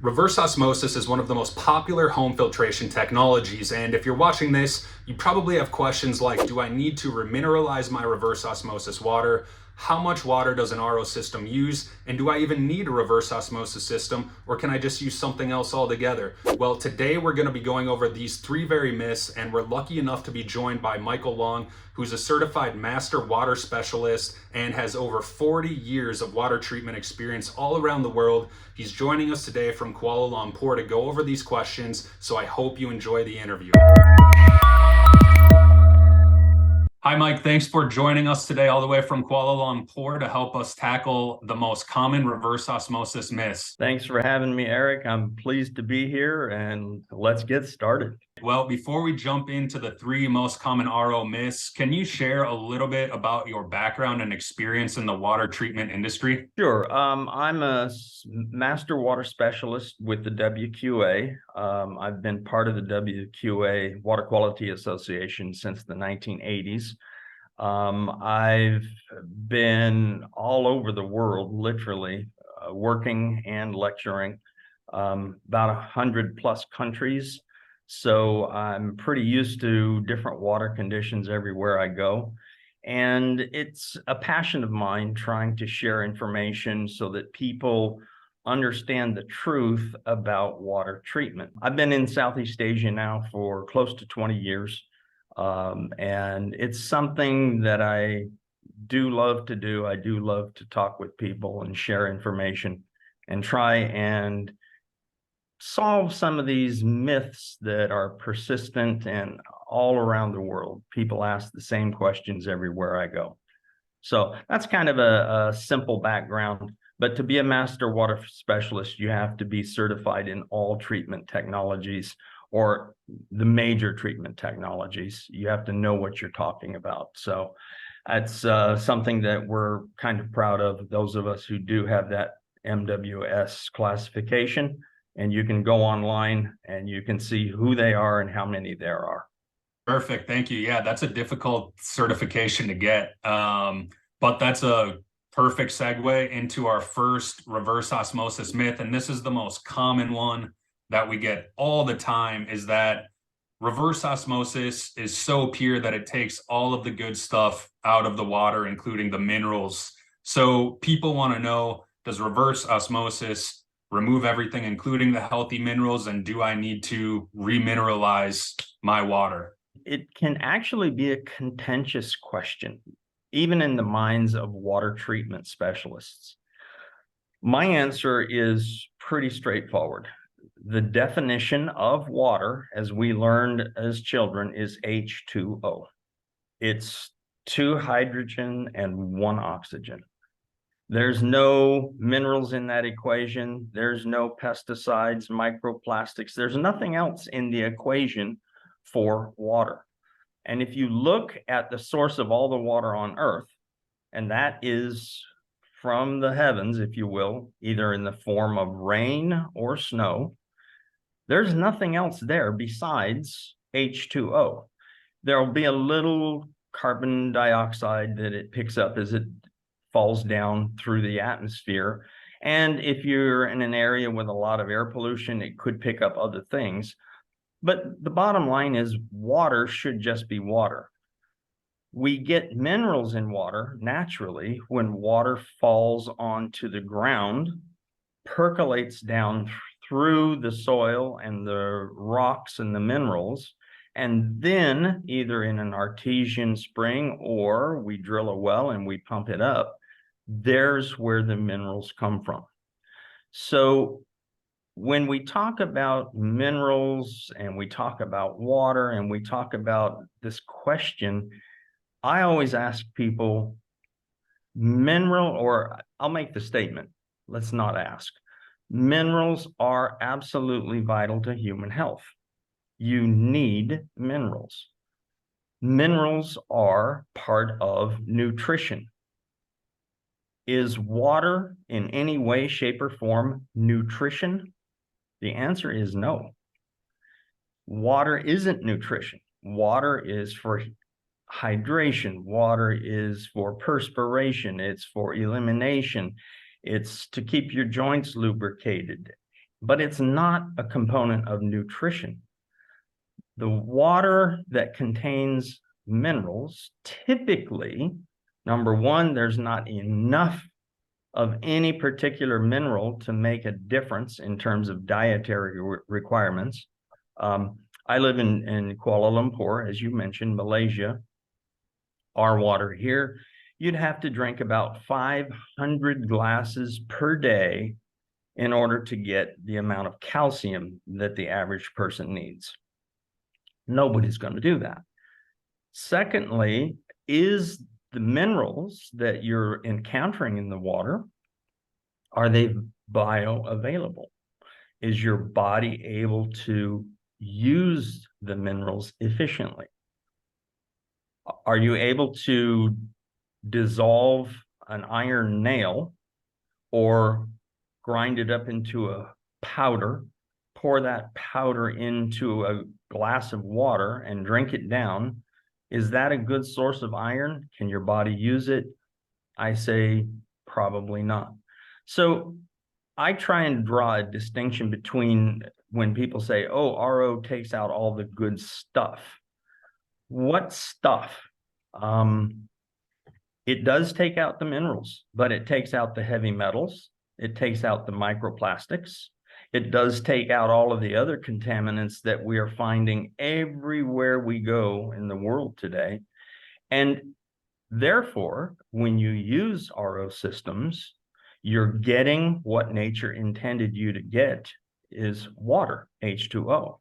Reverse osmosis is one of the most popular home filtration technologies, and if you're watching this, you probably have questions like, do I need to remineralize my reverse osmosis water? How much water does an RO system use? And do I even need a reverse osmosis system, or can I just use something else altogether? Well, today we're going to be going over these three very myths, and we're lucky enough to be joined by Michael Long, who's a certified master water specialist and has over 40 years of water treatment experience all around the world. He's joining us today from Kuala Lumpur to go over these questions, so I hope you enjoy the interview. Hi, Mike. Thanks for joining us today all the way from Kuala Lumpur to help us tackle the most common reverse osmosis myths. Thanks for having me, Eric. I'm pleased to be here, and let's get started. Well, before we jump into the three most common RO myths, can you share a little bit about your background and experience in the water treatment industry? Sure. I'm a master water specialist with the WQA. I've been part of the WQA Water Quality Association since the 1980s. I've been all over the world, literally, working and lecturing, about 100 plus countries. So I'm pretty used to different water conditions everywhere I go. And it's a passion of mine trying to share information so that people understand the truth about water treatment. I've been in Southeast Asia now for close to 20 years. And it's something that I do love to do. I do love to talk with people and share information and try and solve some of these myths that are persistent and all around the world. People ask the same questions everywhere I go. So that's kind of a simple background. But to be a master water specialist, you have to be certified in all treatment technologies or the major treatment technologies. You have to know what you're talking about. So that's something that we're kind of proud of, those of us who do have that MWS classification. And you can go online and you can see who they are and how many there are. Perfect. Thank you. Yeah, that's a difficult certification to get. But that's a perfect segue into our first reverse osmosis myth. And this is the most common one that we get all the time, is that reverse osmosis is so pure that it takes all of the good stuff out of the water, including the minerals. So people want to know, does reverse osmosis remove everything, including the healthy minerals? And do I need to remineralize my water? It can actually be a contentious question, even in the minds of water treatment specialists. My answer is pretty straightforward. The definition of water, as we learned as children, is H2O. It's 2 hydrogen and 1 oxygen. There's no minerals in that equation. There's no pesticides, microplastics. There's nothing else in the equation for water. And if you look at the source of all the water on Earth, and that is from the heavens, if you will, either in the form of rain or snow, there's nothing else there besides H2O. There'll be a little carbon dioxide that it picks up as it falls down through the atmosphere. And if you're in an area with a lot of air pollution, it could pick up other things. But the bottom line is water should just be water. We get minerals in water naturally when water falls onto the ground, percolates down through the soil and the rocks and the minerals, and then either in an artesian spring or we drill a well and we pump it up, there's where the minerals come from. So when we talk about minerals and we talk about water and we talk about this question, I always ask people, or I'll make the statement, let's not ask. Minerals are absolutely vital to human health. You need minerals. Minerals are part of nutrition. Is water in any way, shape, or form nutrition? The answer is no. Water isn't nutrition. Water is for hydration. Water is for perspiration. It's for elimination. It's to keep your joints lubricated. but it's not a component of nutrition. The water that contains minerals, typically, number one, there's not enough of any particular mineral to make a difference in terms of dietary requirements. I live in Kuala Lumpur, as you mentioned, Malaysia. Our water here, you'd have to drink about 500 glasses per day in order to get the amount of calcium that the average person needs. Nobody's going to do that. Secondly, is the minerals that you're encountering in the water, are they bioavailable? Is your body able to use the minerals efficiently? Are you able to dissolve an iron nail or grind it up into a powder, pour that powder into a glass of water and drink it down? Is that a good source of iron? Can your body use it? I say probably not. So I try and draw a distinction between when people say, oh, RO takes out all the good stuff. What stuff? It does take out the minerals, but it takes out the heavy metals. It takes out the microplastics. It does take out all of the other contaminants that we are finding everywhere we go in the world today. And therefore, when you use RO systems, you're getting what nature intended you to get, is water, H2O.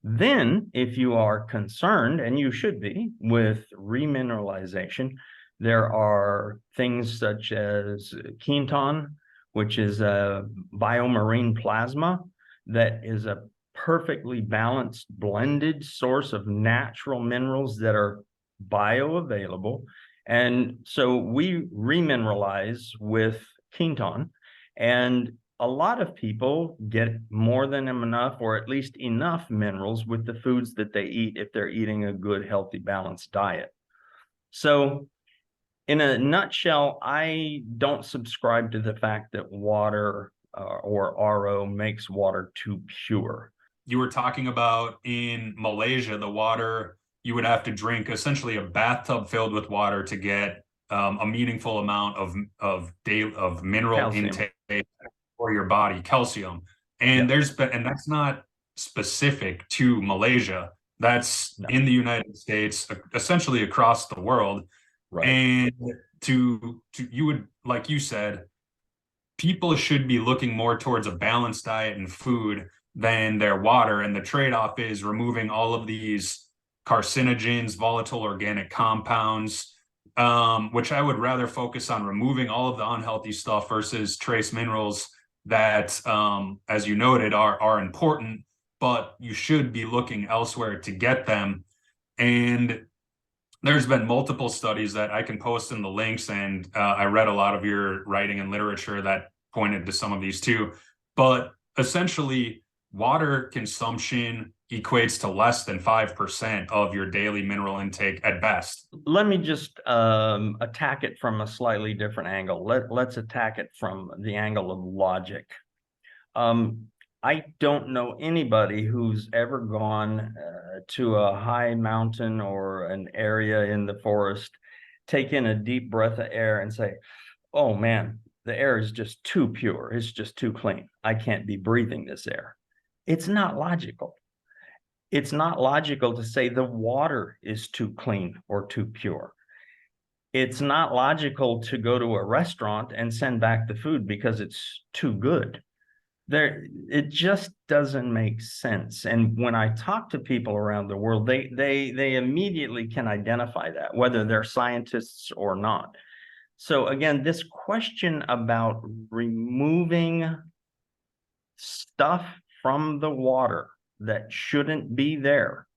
Then, if you are concerned, and you should be, with remineralization, there are things such as Quinton, which is a biomarine plasma that is a perfectly balanced, blended source of natural minerals that are bioavailable. And so we remineralize with Quinton, and a lot of people get more than enough, or at least enough minerals with the foods that they eat if they're eating a good, healthy, balanced diet. So in a nutshell, I don't subscribe to the fact that water or RO makes water too pure. You were talking about in Malaysia, the water, you would have to drink essentially a bathtub filled with water to get a meaningful amount of mineral Calcium. intake for your body, calcium. And that's not specific to Malaysia. That's in the United States, essentially across the world. Right. And you would, like you said, people should be looking more towards a balanced diet and food than their water. And the trade-off is removing all of these carcinogens, volatile organic compounds, which I would rather focus on removing all of the unhealthy stuff versus trace minerals that, as you noted, are important, but you should be looking elsewhere to get them. And there's been multiple studies that I can post in the links, and I read a lot of your writing and literature that pointed to some of these too. But essentially, water consumption equates to less than 5% of your daily mineral intake at best. Let me just attack it from a slightly different angle. Let's attack it from the angle of logic. I don't know anybody who's ever gone to a high mountain or an area in the forest, take in a deep breath of air and say, oh man, the air is just too pure. It's just too clean. I can't be breathing this air. It's not logical. It's not logical to say the water is too clean or too pure. It's not logical to go to a restaurant and send back the food because it's too good. It just doesn't make sense. And when I talk to people around the world, they immediately can identify that, whether they're scientists or not. So again, this question about removing stuff from the water that shouldn't be there,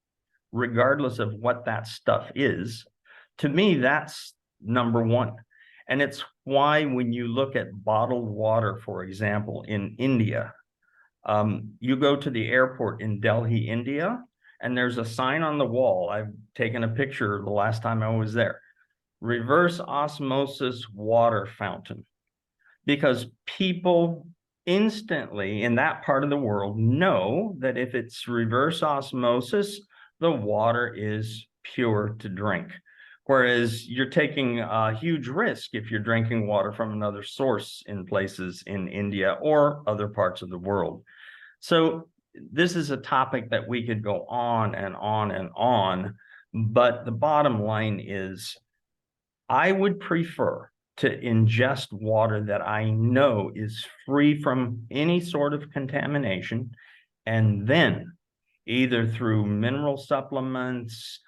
regardless of what that stuff is, to me, that's number one. And it's why when you look at bottled water, for example, in India, you go to the airport in Delhi, India, and there's a sign on the wall. I've taken a picture the last time I was there. Reverse osmosis water fountain. Because people instantly in that part of the world know that if it's reverse osmosis, the water is pure to drink. Whereas you're taking a huge risk if you're drinking water from another source in places in India or other parts of the world. So this is a topic that we could go on and on and on, but the bottom line is I would prefer to ingest water that I know is free from any sort of contamination, and then either through mineral supplements,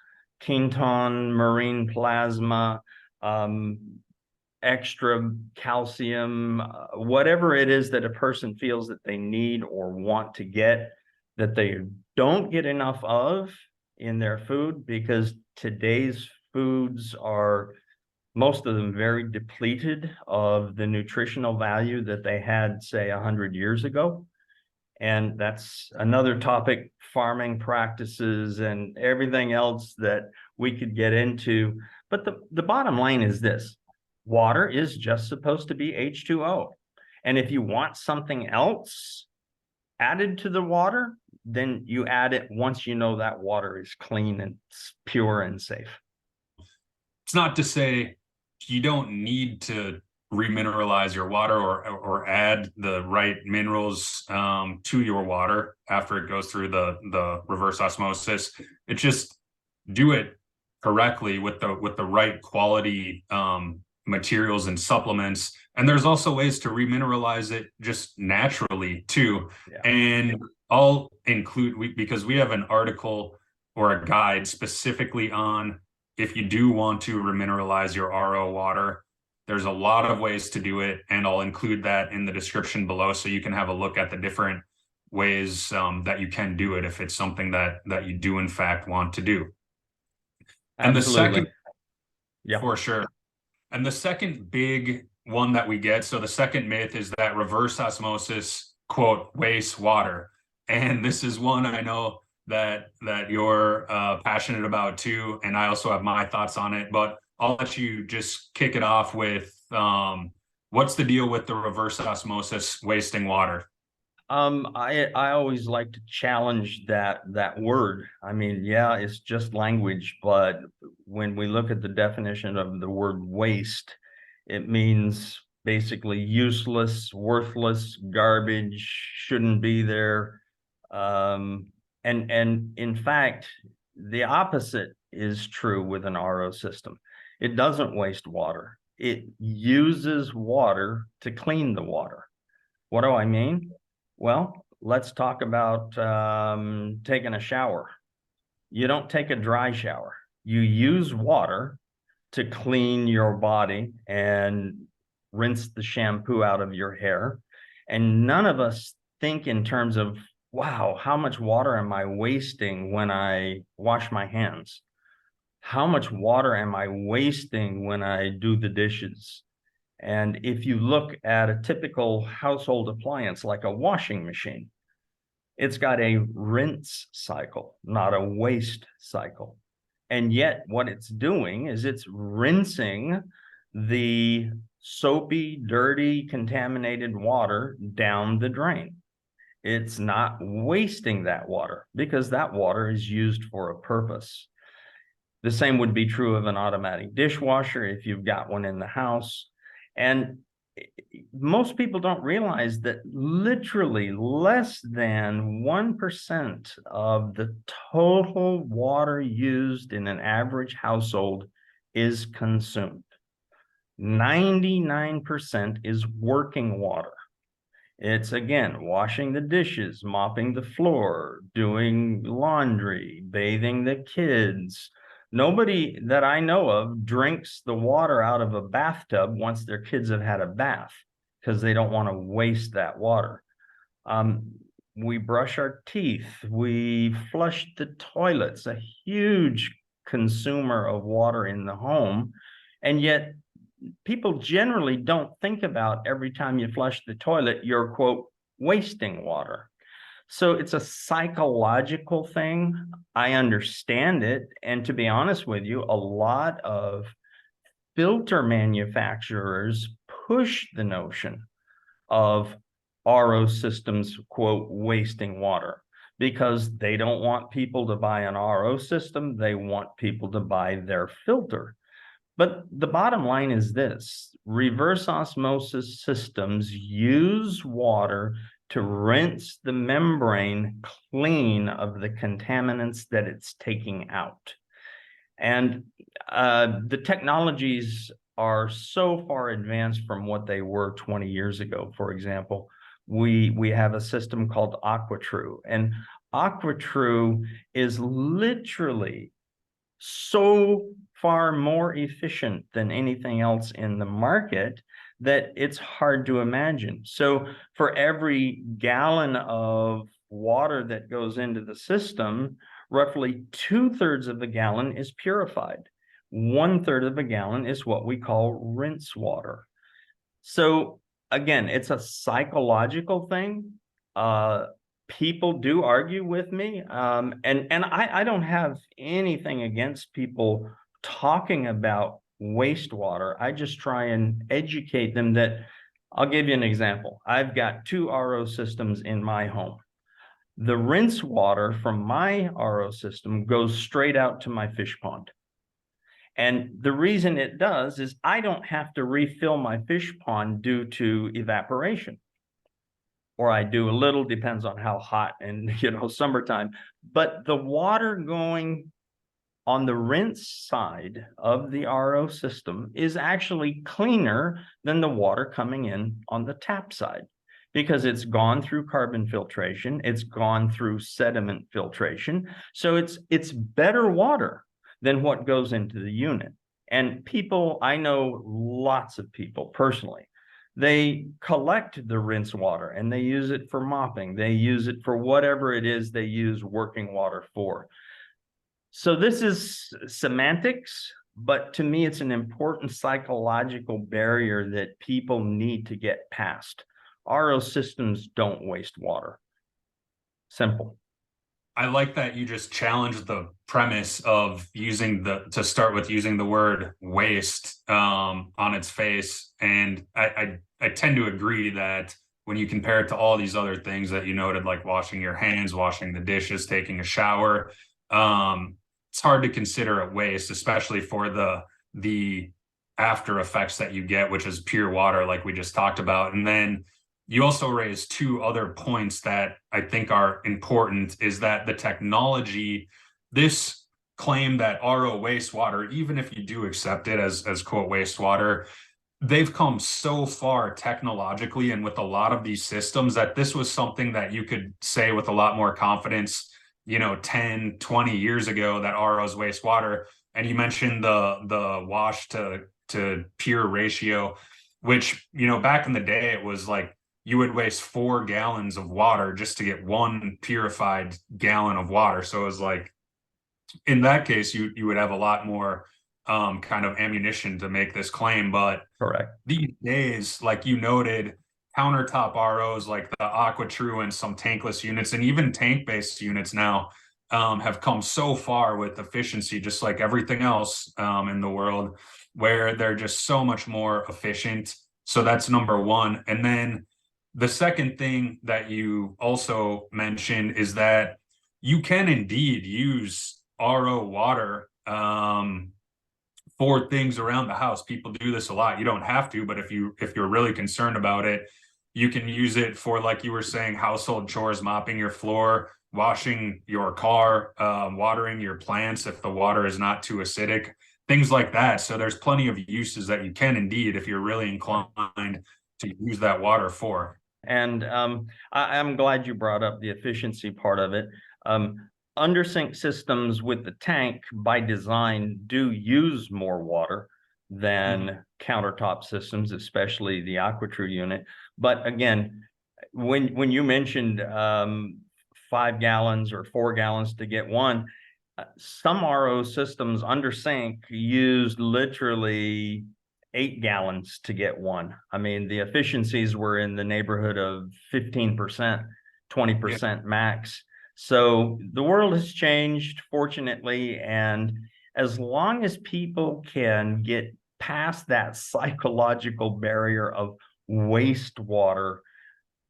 Quinton, marine plasma, um, extra calcium, whatever it is that a person feels that they need or want to get, that they don't get enough of in their food, because today's foods are, most of them, very depleted of the nutritional value that they had, say, 100 years ago. And that's another topic, farming practices and everything else that we could get into. But the bottom line is this: water is just supposed to be H2O. And if you want something else added to the water, then you add it once you know that water is clean and pure and safe. It's not to say you don't need to remineralize your water or add the right minerals to your water after it goes through the reverse osmosis. It just do it correctly with the right quality materials and supplements. And there's also ways to remineralize it just naturally too. Yeah. And I'll include, because we have an article or a guide specifically on if you do want to remineralize your RO water. There's a lot of ways to do it, and I'll include that in the description below so you can have a look at the different ways that you can do it if it's something that you do in fact want to do. And the Absolutely. second, Yeah. for sure. And the second big one that we get, so the second myth is that reverse osmosis, quote, wastes water. And this is one I know that you're passionate about too, and I also have my thoughts on it. But I'll let you just kick it off with what's the deal with the reverse osmosis wasting water? I always like to challenge that word. I mean, yeah, it's just language, but when we look at the definition of the word waste, it means basically useless, worthless, garbage, shouldn't be there. And in fact, the opposite is true with an RO system. It doesn't waste water. It uses water to clean the water. What do I mean? Well, let's talk about taking a shower. You don't take a dry shower. You use water to clean your body and rinse the shampoo out of your hair. And none of us think in terms of, wow, how much water am I wasting when I wash my hands? How much water am I wasting when I do the dishes? And if you look at a typical household appliance like a washing machine, it's got a rinse cycle, not a waste cycle. And yet what it's doing is it's rinsing the soapy, dirty, contaminated water down the drain. It's not wasting that water because that water is used for a purpose. The same would be true of an automatic dishwasher if you've got one in the house. And most people don't realize that literally less than 1% of the total water used in an average household is consumed. 99% is working water. It's, again, washing the dishes, mopping the floor, doing laundry, bathing the kids. Nobody that I know of drinks the water out of a bathtub once their kids have had a bath because they don't want to waste that water. We brush our teeth, we flush the toilets, a huge consumer of water in the home. And yet people generally don't think about every time you flush the toilet, you're, quote, wasting water. So it's a psychological thing. I understand it. And to be honest with you, a lot of filter manufacturers push the notion of RO systems, quote, wasting water, because they don't want people to buy an RO system. They want people to buy their filter. But the bottom line is this: reverse osmosis systems use water to rinse the membrane clean of the contaminants that it's taking out. And the technologies are so far advanced from what they were 20 years ago. For example, we have a system called AquaTrue, and AquaTrue is literally so far more efficient than anything else in the market that it's hard to imagine. So for every gallon of water that goes into the system, roughly 2/3 of the gallon is purified. 1/3 of a gallon is what we call rinse water. So again, it's a psychological thing. People do argue with me, and I don't have anything against people talking about wastewater. I just try and educate them that. I'll give you an example. I've got 2 RO systems in my home. The rinse water from my RO system goes straight out to my fish pond. And the reason it does is I don't have to refill my fish pond due to evaporation. Or I do a little, depends on how hot and, summertime. But the water going on the rinse side of the RO system is actually cleaner than the water coming in on the tap side, because it's gone through carbon filtration, it's gone through sediment filtration. So it's better water than what goes into the unit. And people, I know lots of people personally, they collect the rinse water and they use it for mopping. They use it for whatever it is they use working water for. So this is semantics, but to me, it's an important psychological barrier that people need to get past. RO systems don't waste water. Simple. I like that you just challenged the premise of using to start with using the word waste on its face. And I tend to agree that when you compare it to all these other things that you noted, like washing your hands, washing the dishes, taking a shower, it's hard to consider it waste, especially for the after effects that you get, which is pure water, like we just talked about. And then you also raised two other points that I think are important, is that the technology, this claim that RO wastewater, even if you do accept it as quote wastewater, they've come so far technologically and with a lot of these systems that this was something that you could say with a lot more confidence, 10, 20 years ago, that RO is wastewater. And you mentioned the wash to pure ratio, which, back in the day, it was like you would waste 4 gallons of water just to get 1 purified gallon of water. So it was like, in that case, you would have a lot more kind of ammunition to make this claim. But correct. These days, like you noted, countertop ROs like the AquaTrue and some tankless units and even tank-based units now have come so far with efficiency, just like everything else in the world, where they're just so much more efficient. So that's number one. And then the second thing that you also mentioned is that you can indeed use RO water for things around the house. People do this a lot. You don't have to, but if you're really concerned about it, you can use it for, like you were saying, household chores, mopping your floor, washing your car, watering your plants if the water is not too acidic, things like that. So there's plenty of uses that you can indeed, if you're really inclined to use that water for. And I'm glad you brought up the efficiency part of it. Undersink systems with the tank by design do use more water than countertop systems, especially the AquaTrue unit. But again, when you mentioned 5 gallons or 4 gallons to get one, some RO systems under sink use literally 8 gallons to get one. I mean, the efficiencies were in the neighborhood of 15%, 20% max. So the world has changed, fortunately, and as long as people can get past that psychological barrier of wastewater,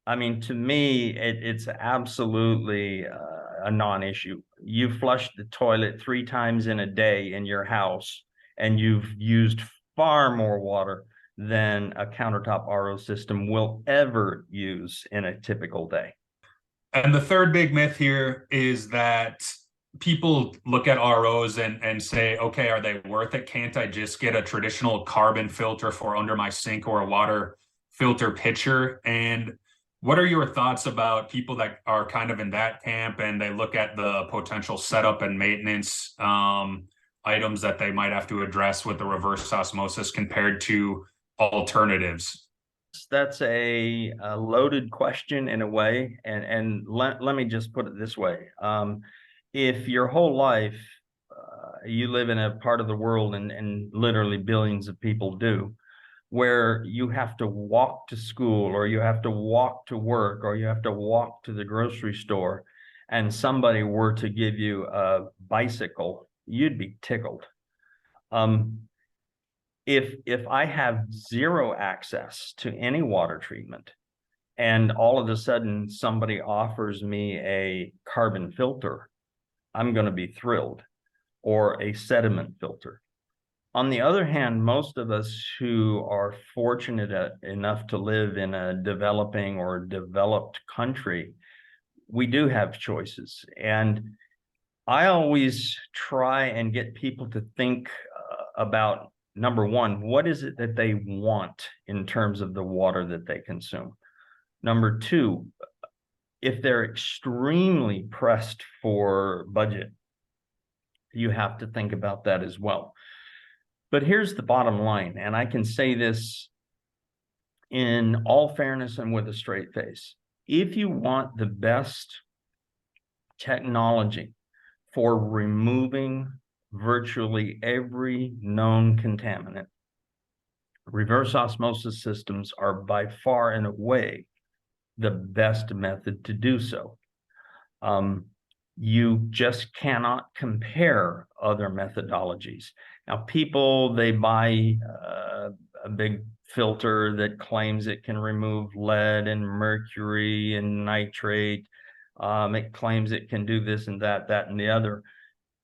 I mean, to me, it's absolutely a non-issue. You flush the toilet 3 times in a day in your house, and you've used far more water than a countertop RO system will ever use in a typical day. And the third big myth here is that people look at ROs and say, okay, are they worth it? Can't I just get a traditional carbon filter for under my sink or a water filter pitcher? And what are your thoughts about people that are kind of in that camp and they look at the potential setup and maintenance items that they might have to address with the reverse osmosis compared to alternatives? That's a loaded question in a way, and let me just put it this way. If your whole life you live in a part of the world, and literally billions of people do, where you have to walk to school, or you have to walk to work, or you have to walk to the grocery store, and somebody were to give you a bicycle, you'd be tickled. If I have zero access to any water treatment, and all of a sudden somebody offers me a carbon filter, I'm going to be thrilled, or a sediment filter. On the other hand, most of us who are fortunate enough to live in a developing or developed country, we do have choices. And I always try and get people to think about, number one, what is it that they want in terms of the water that they consume? Number two, if they're extremely pressed for budget, you have to think about that as well. But here's the bottom line, and I can say this in all fairness and with a straight face. If you want the best technology for removing virtually every known contaminant, reverse osmosis systems are by far and away the best method to do so. You just cannot compare other methodologies. Now, people, they buy a big filter that claims it can remove lead and mercury and nitrate. It claims it can do this and that, and the other.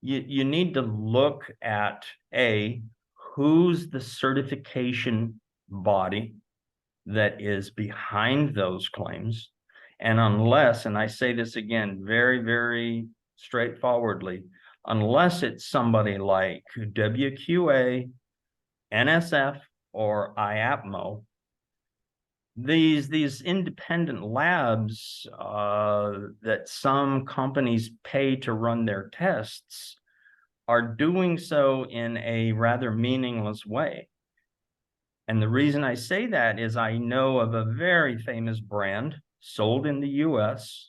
You need to look at who's the certification body that is behind those claims. And unless, and I say this again very, very straightforwardly, unless it's somebody like WQA, NSF, or IAPMO, these independent labs that some companies pay to run their tests are doing so in a rather meaningless way. And the reason I say that is I know of a very famous brand sold in the US,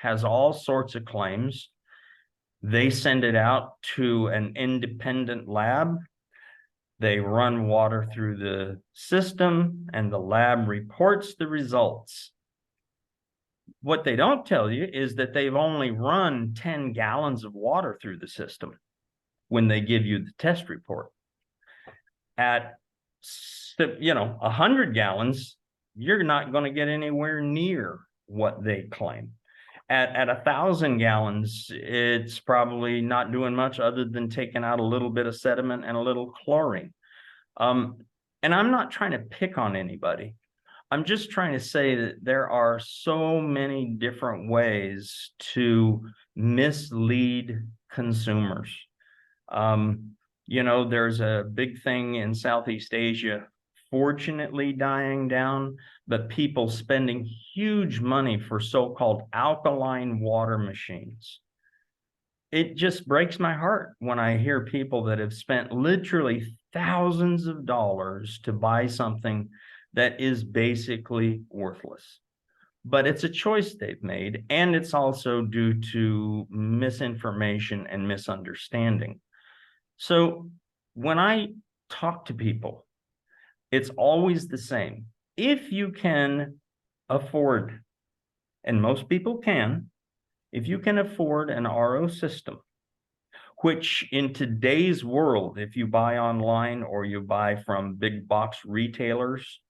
has all sorts of claims. They send it out to an independent lab. They run water through the system, and the lab reports the results. What they don't tell you is that they've only run 10 gallons of water through the system when they give you the test report. At 100 gallons, you're not going to get anywhere near what they claim. At 1,000 gallons, it's probably not doing much other than taking out a little bit of sediment and a little chlorine. And I'm not trying to pick on anybody. I'm just trying to say that there are so many different ways to mislead consumers. There's a big thing in Southeast Asia, fortunately dying down, but people spending huge money for so-called alkaline water machines. It just breaks my heart when I hear people that have spent literally thousands of dollars to buy something that is basically worthless. But it's a choice they've made, and it's also due to misinformation and misunderstanding. So when I talk to people, it's always the same. If you can afford, and most people can, if you can afford an RO system, which in today's world, if you buy online or you buy from big box retailers,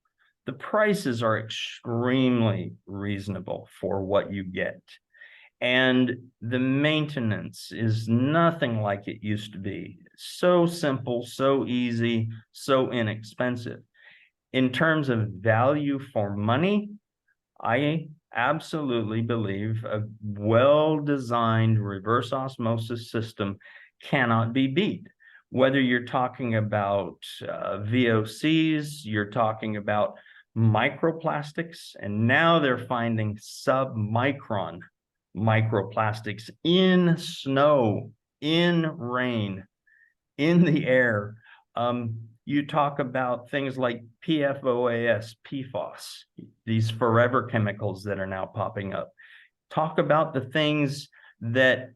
The prices are extremely reasonable for what you get. And the maintenance is nothing like it used to be. So simple, so easy, so inexpensive. In terms of value for money, I absolutely believe a well-designed reverse osmosis system cannot be beat. Whether you're talking about VOCs, you're talking about microplastics, and now they're finding sub-micron microplastics in snow, in rain, in the air. You talk about things like PFOAS, PFOS, these forever chemicals that are now popping up. Talk about the things that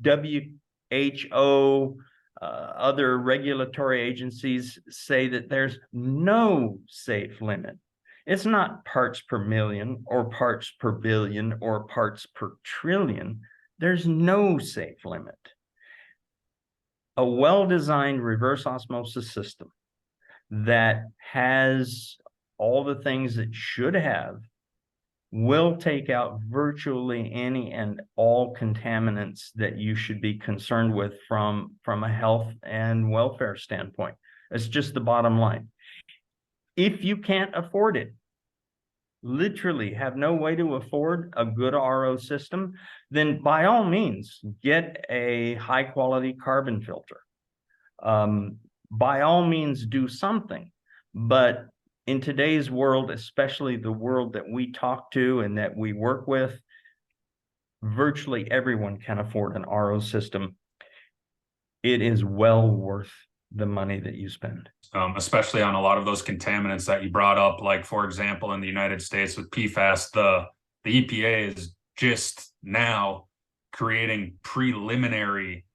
WHO, other regulatory agencies say that there's no safe limit. It's not parts per million or parts per billion or parts per trillion. There's no safe limit. A well-designed reverse osmosis system that has all the things it should have will take out virtually any and all contaminants that you should be concerned with from a health and welfare standpoint. It's just the bottom line. If you can't afford it, literally have no way to afford a good RO system, then by all means, get a high quality carbon filter. By all means, do something. But in today's world, especially the world that we talk to and that we work with, virtually everyone can afford an RO system. It is well worth the money that you spend. Especially on a lot of those contaminants that you brought up, like for example, in the United States with PFAS, the EPA is just now creating preliminary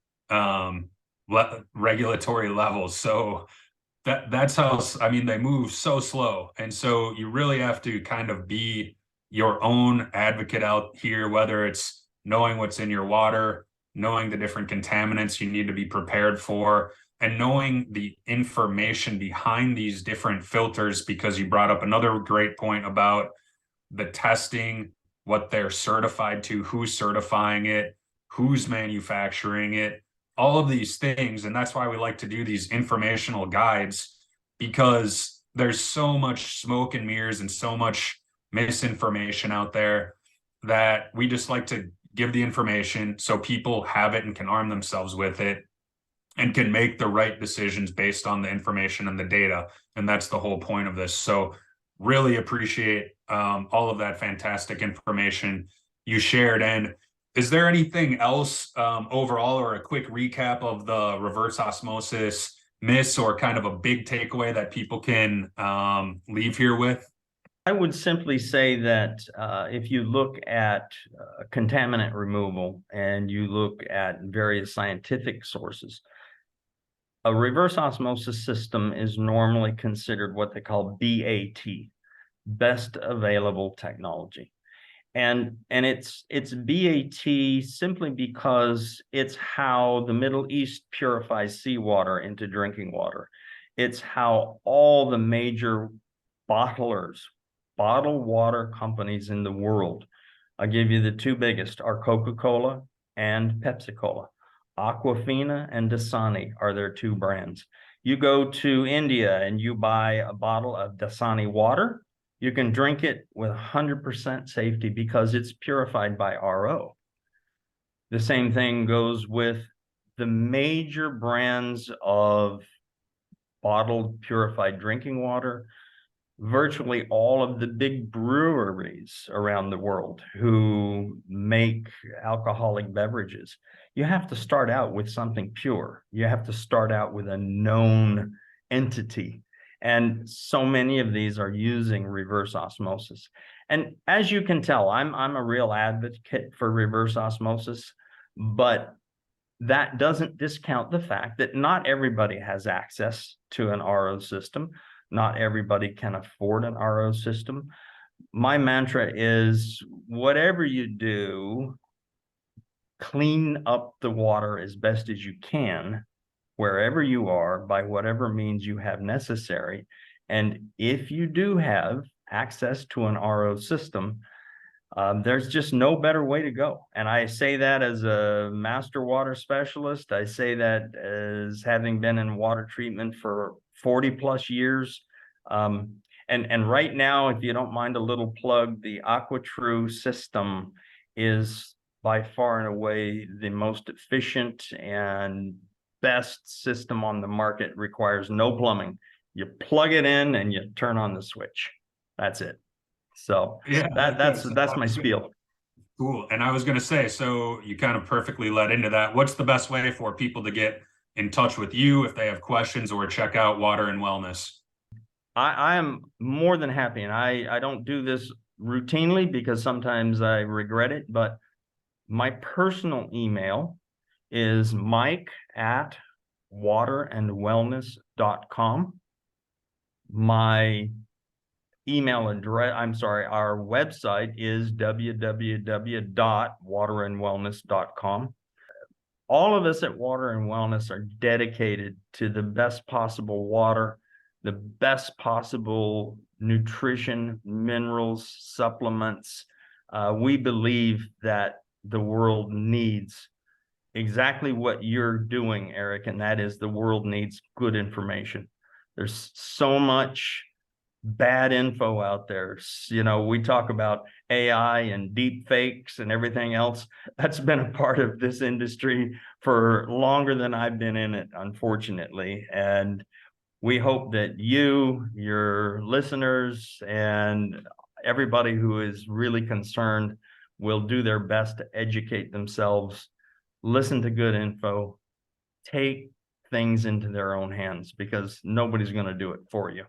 regulatory levels. So that's how, I mean, they move so slow. And so you really have to kind of be your own advocate out here, whether it's knowing what's in your water, knowing the different contaminants you need to be prepared for, and knowing the information behind these different filters, because you brought up another great point about the testing, what they're certified to, who's certifying it, who's manufacturing it, all of these things. And that's why we like to do these informational guides, because there's so much smoke and mirrors and so much misinformation out there that we just like to give the information so people have it and can arm themselves with it and can make the right decisions based on the information and the data. And that's the whole point of this. So really appreciate all of that fantastic information you shared. And is there anything else overall, or a quick recap of the reverse osmosis myths, or kind of a big takeaway that people can leave here with? I would simply say that if you look at contaminant removal and you look at various scientific sources, a reverse osmosis system is normally considered what they call BAT, best available technology. And it's BAT simply because it's how the Middle East purifies seawater into drinking water. It's how all the major bottlers, bottled water companies in the world, I'll give you the two biggest, are Coca-Cola and Pepsi-Cola. Aquafina and Dasani are their two brands. You go to India and you buy a bottle of Dasani water, you can drink it with 100% safety because it's purified by RO. The same thing goes with the major brands of bottled purified drinking water. Virtually all of the big breweries around the world who make alcoholic beverages, you have to start out with something pure. You have to start out with a known entity. And so many of these are using reverse osmosis. And as you can tell, I'm a real advocate for reverse osmosis, but that doesn't discount the fact that not everybody has access to an RO system. Not everybody can afford an RO system. My mantra is whatever you do, clean up the water as best as you can, wherever you are, by whatever means you have necessary, And if you do have access to an RO system, there's just no better way to go. And I say that as a master water specialist. I say that as having been in water treatment for 40 plus years. And right now, if you don't mind a little plug, the AquaTrue system is by far and away the most efficient and best system on the market. Requires no plumbing. You plug it in and you turn on the switch. That's it. So Yeah, that's my sounds good. spiel. Cool. And I was going to say, so you kind of perfectly led into that. What's the best way for people to get in touch with you if they have questions or check out Water and Wellness? I am more than happy, and I don't do this routinely because sometimes I regret it, but my personal email is mike@waterandwellness.com. My our website is www.waterandwellness.com. All of us at Water and Wellness are dedicated to the best possible water, the best possible nutrition, minerals, supplements. We believe that the world needs exactly what you're doing, Eric, and that is the world needs good information. There's so much bad info out there. You know, we talk about AI and deep fakes and everything else. That's been a part of this industry for longer than I've been in it, unfortunately. And we hope that you, your listeners, and everybody who is really concerned will do their best to educate themselves, listen to good info, take things into their own hands, because nobody's going to do it for you.